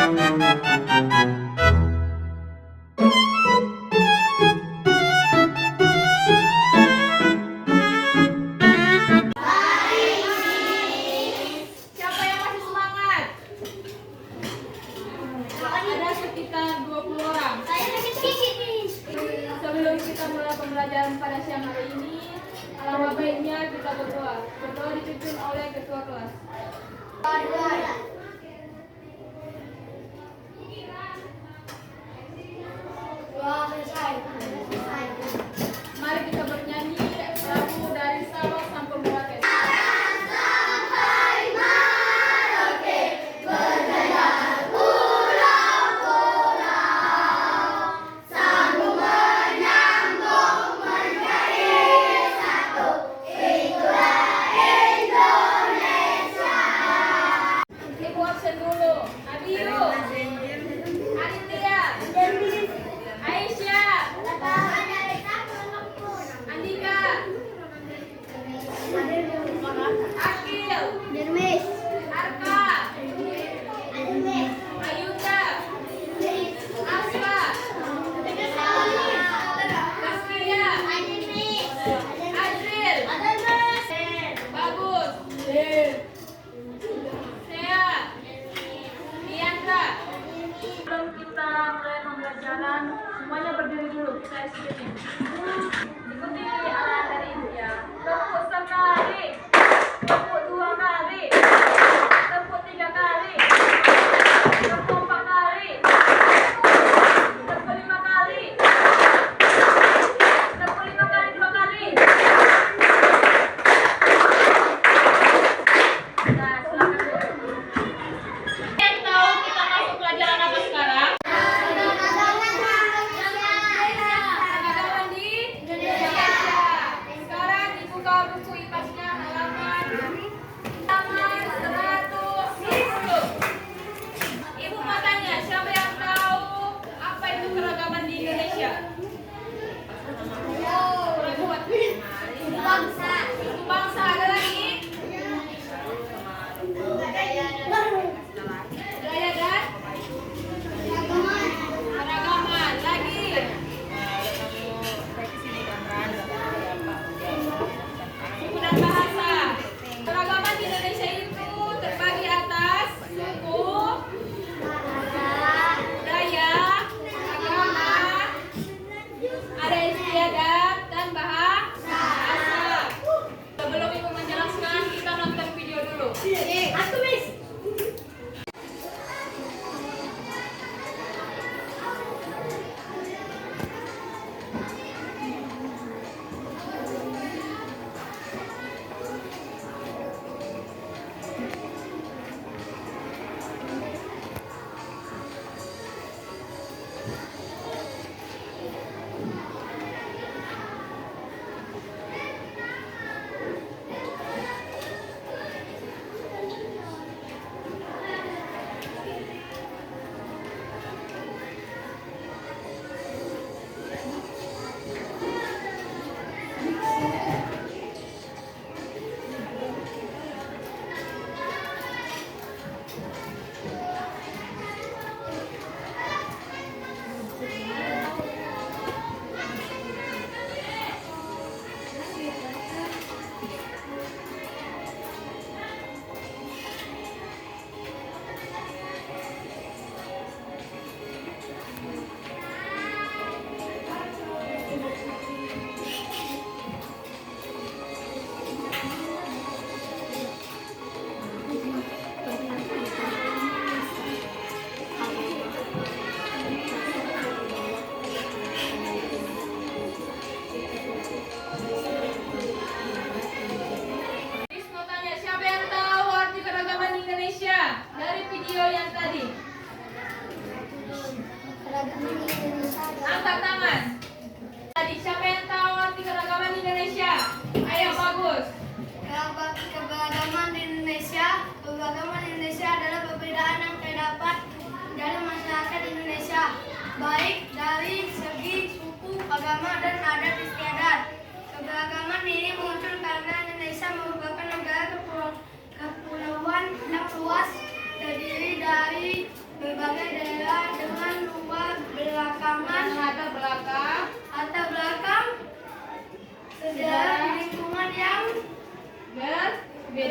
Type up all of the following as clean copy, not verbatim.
Siapa yang masih semangat? Ada sekitar 20 orang. Sebelum kita mulai pembelajaran pada siang hari ini, alangkah baiknya kita berdoa. Berdoa dipimpin oleh ketua kelas. Mari kita bernyanyi lagu dari Sabang sampai Merauke. Ibu absen dulu. Abiyu, Aditya, Aisyah, Andika, Akil, Arka, Ayuda, Asfa, Askia, Adril, Bagus, Sea, Diandra. Sebelum kita mulai pembelajaran, semuanya berdiri dulu, kita istirahat. Ikuti arahan dari ibu ya. Tepuk sekali, tepuk 2 kali, tepuk 3 kali, tepuk 4 kali, tepuk 5 kali, tepuk 5 kali 2 kali. Nah, silakan dulu. Yang tahu kita masuk pelajaran apa sekarang? Peradaban di Indonesia.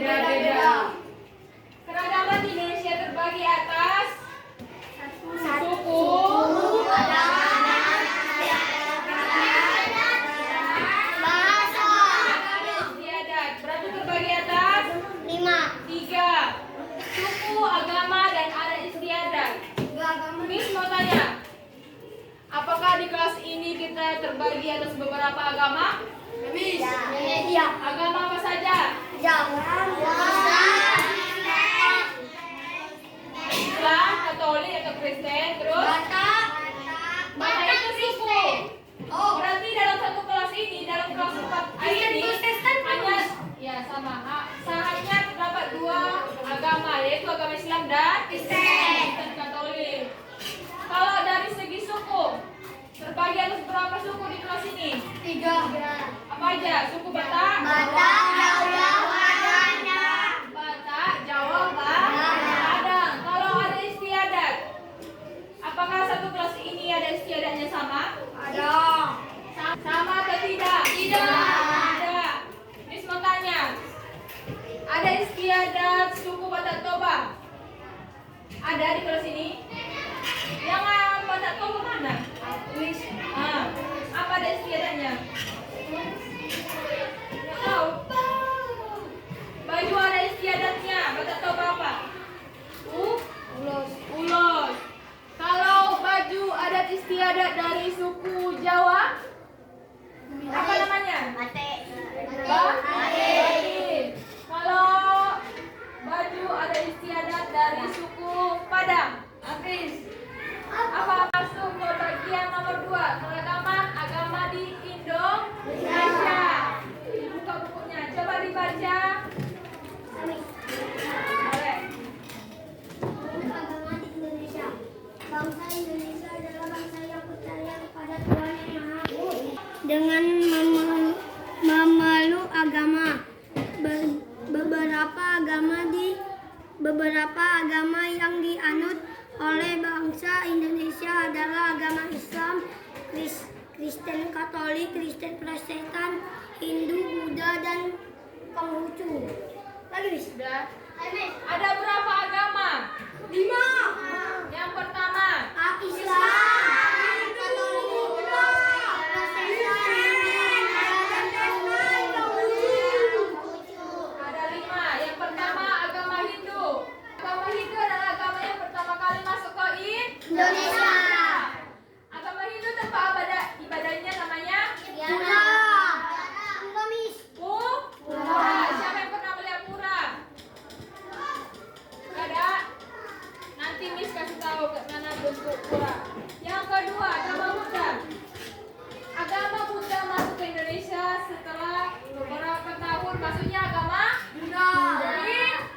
beda-beda. Keragaman di Indonesia terbagi atas suku, bahasa, istiadat. Berarti terbagi atas 3. Suku, agama, dan adat istiadat. Miss mau tanya, apakah di kelas ini kita terbagi atas beberapa agama? Miss, agama apa saja? Islam, Katolik atau Kristen, terus Batak itu suku. Berarti dalam satu kelas ini, dalam kelas 4 ini hanya ya sama. Hanya terdapat 2 agama, yaitu agama Islam dan Kristen Katolik. Kalau dari segi suku, terbagi atas berapa suku di kelas ini? 3. Apa aja? Suku Batak, Batak, Jawa, Padang. Kalau ada istiadat, apakah satu kelas ini ada istiadatnya sama? Sama atau tidak? Tidak. Miss mau tanya, ada istiadat suku Batak Toba? Ada di kelas ini? Yang Batak Toba mana? Apa ada istiadatnya? Tahu? Baju ada istiadatnya. Batak Toba apa? Ulos. Kalau baju adat istiadat dari suku Jawa, apa namanya? Batik. Kalau baju ada istiadat dari suku Padang, apa? Masuk ke bagian nomor 2, keragaman agama di Indonesia. Buka bukunya, coba dibaca. Boleh. Agama di Indonesia. Bangsa Indonesia adalah bangsa yang percaya kepada Tuhan Yang Maha dengan memeluk agama. Beberapa agama yang dianut oleh bangsa Indonesia adalah agama Islam, Kristen Katolik, Kristen Protestan, Hindu, Buddha, dan Konghucu. Lagi bis. Sudah. Ada berapa agama? 5. Yang pertama, Islam, Katolik, Buddha, Protestan, ada 5. Yang pertama agama Hindu. Agama Hindu adalah agama yang pertama kali masuk ke Indonesia. Agama Hindu tempat ibadahnya namanya Buddha. Pura. Siapa yang pernah melihat pura? Ada? Nanti Miss kasih tahu ke mana bentuk pura. Yang kedua, agama Buddha. Agama Buddha masuk ke Indonesia setelah beberapa tahun. Maksudnya agama Buddha.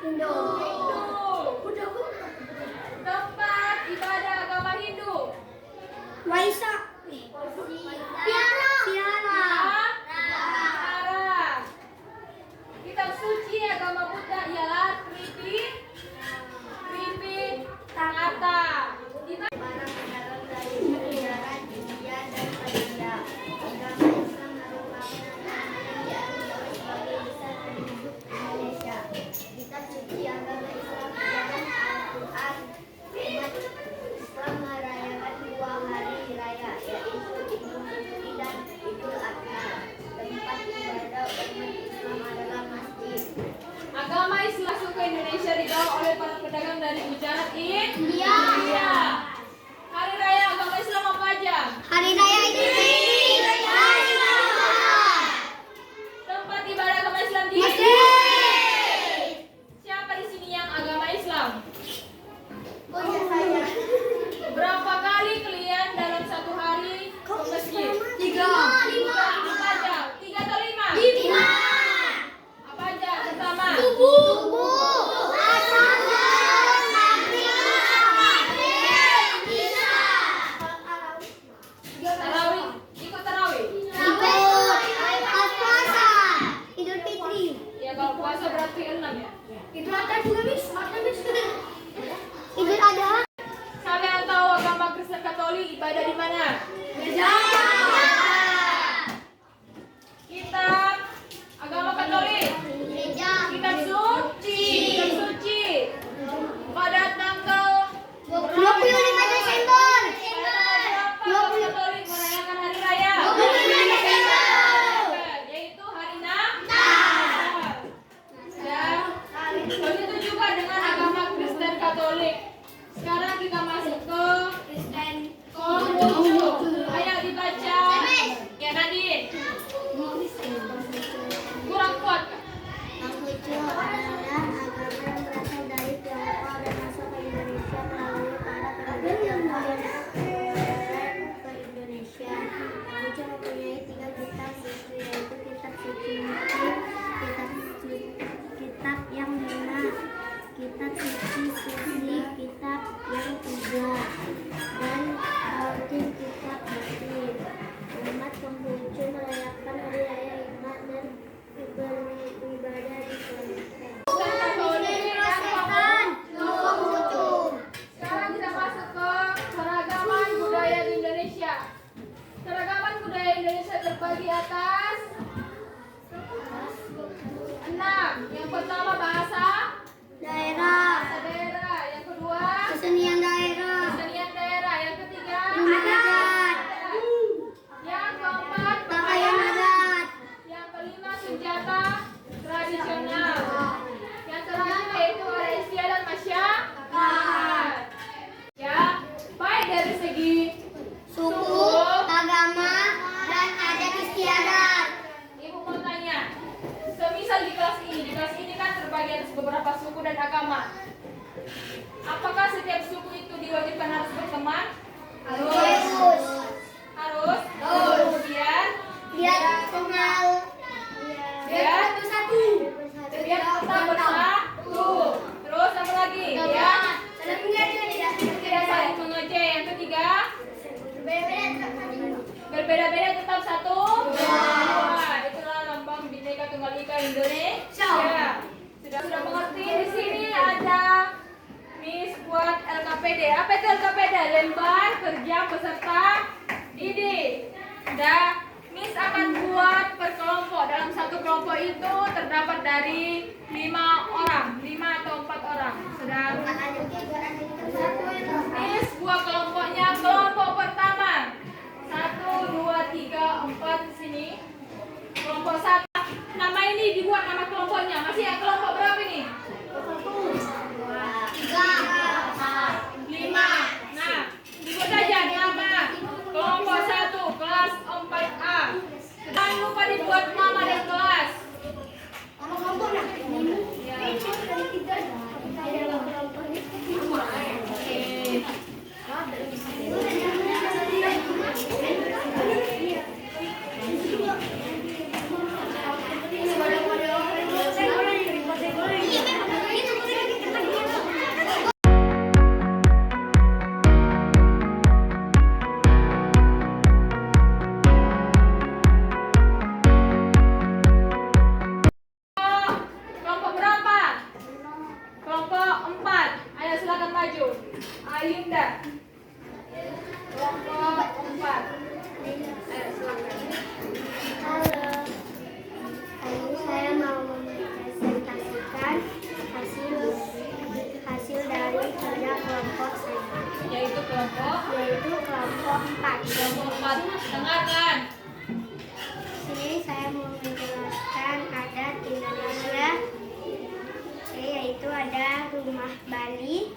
Hindu. Tempat ibadah agama Hindu. Waisak. Tiara. Vihara. Kitab suci agama Buddha ialah Tripitaka. Di mana? Kitab suci agama Islam adalah Al-Quran. Umat Islam merayakan 2 hari raya, yaitu Idul Fitri dan Idul Adha. Tempat ibadah umat Islam adalah masjid. Agama Islam masuk ke Indonesia dibawa oleh para pedagang dari Gujarat, India. Hari raya agama Islam apa aja? Hari Raya Idul Fitri. Hari Ramadan. Tempat ibadah agama Islam di Masjid. Siapa di sini yang agama Islam? Oh ya saya. Berapa kali kalian dalam satu hari ke masjid? 3. Apa aja? 3 atau 5? 5. Apa aja? Pertama. Subuh. Asar. Maghrib. Isya. Tarawih. Ikut tarawih. Ikut puasa. Idul Fitri. Ya kalau puasa berarti 6 ya. Idul Adha juga mis. Idul Adha. Siapa yang tahu agama Kristen Katolik ibadah di mana? Gereja. Kita agama Katolik. Gereja. Kitab suci. Sekarang kita masuk ke Konghucu. Ayo dibaca. Ya Nadine. Kurang kuat. Konghucu adalah agama yang berasal dari Tiongkok dan masuk ke Indonesia melalui para pendapat Tiongkok yang berpergian ke Indonesia. Konghucu mempunyai 3 kitab suci, yaitu kitab suci Muslim, kitab yang lima, kitab suci Sufi, kitab yang 3, dan Tauhid kitab batin. Umat Konghucu merayakan hari raya Imlek dan beribadah di Konghucu. Sekarang kita masuk ke keragaman budaya di Indonesia. Keragaman budaya Indonesia terbagi atas 6. Yang pertama bahasa Daerah, daerah. Yang kedua kesenian daerah, kesenian daerah. Yang ketiga adat, yang keempat pakaian adat, yang kelima senjata tradisional. Yang terakhir yaitu ada istiadat masyarakat. Ya, baik dari segi suku, agama, dan adat istiadat. Ibu mau tanya, semisal di kelas ini kan terbagi atas beberapa suku dan agama. Apakah setiap suku itu diwajibkan harus berteman? Harus. Harus. Kemudian Biar kenal. Biar satu. biar tetap bersatu. Terus apa lagi? Ya, tidak saling mengejek. Yang ketiga, berbeda-beda tetap satu. Dua. Itulah lambang Bhinneka Tunggal Ika Indonesia. Sudah mengerti? Di sini ada Miss buat LKPD. Apa itu LKPD? Lembar kerja peserta didik. Sudah, Miss akan buat per kelompok. Dalam satu kelompok itu terdapat dari 5 orang, 5 atau 4 orang. Sudah. Miss buat kelompoknya. Kelompok pertama 1, 2, 3, 4 di sini. Kelompok 1. Nama ini dibuat nama kelompoknya. Masih yang kelompok berapa ini? 5. Nah, dibuat saja nama kelompok 1 kelas 4A. Jangan lupa dibuat nama dan kelas. Kelompok berapa? Kelompok 4. Ayo silakan maju. Ayunda. Kelompok 4. Ayo silakan. Halo. Hari ini saya mau mempresentasikan hasil dari kerja kelompok saya, Yaitu kelompok yaitu kelompok 4. kelompok 4. Dengarkan. Di sini saya mau menjelaskan adat Indonesia, yaitu ada rumah Bali,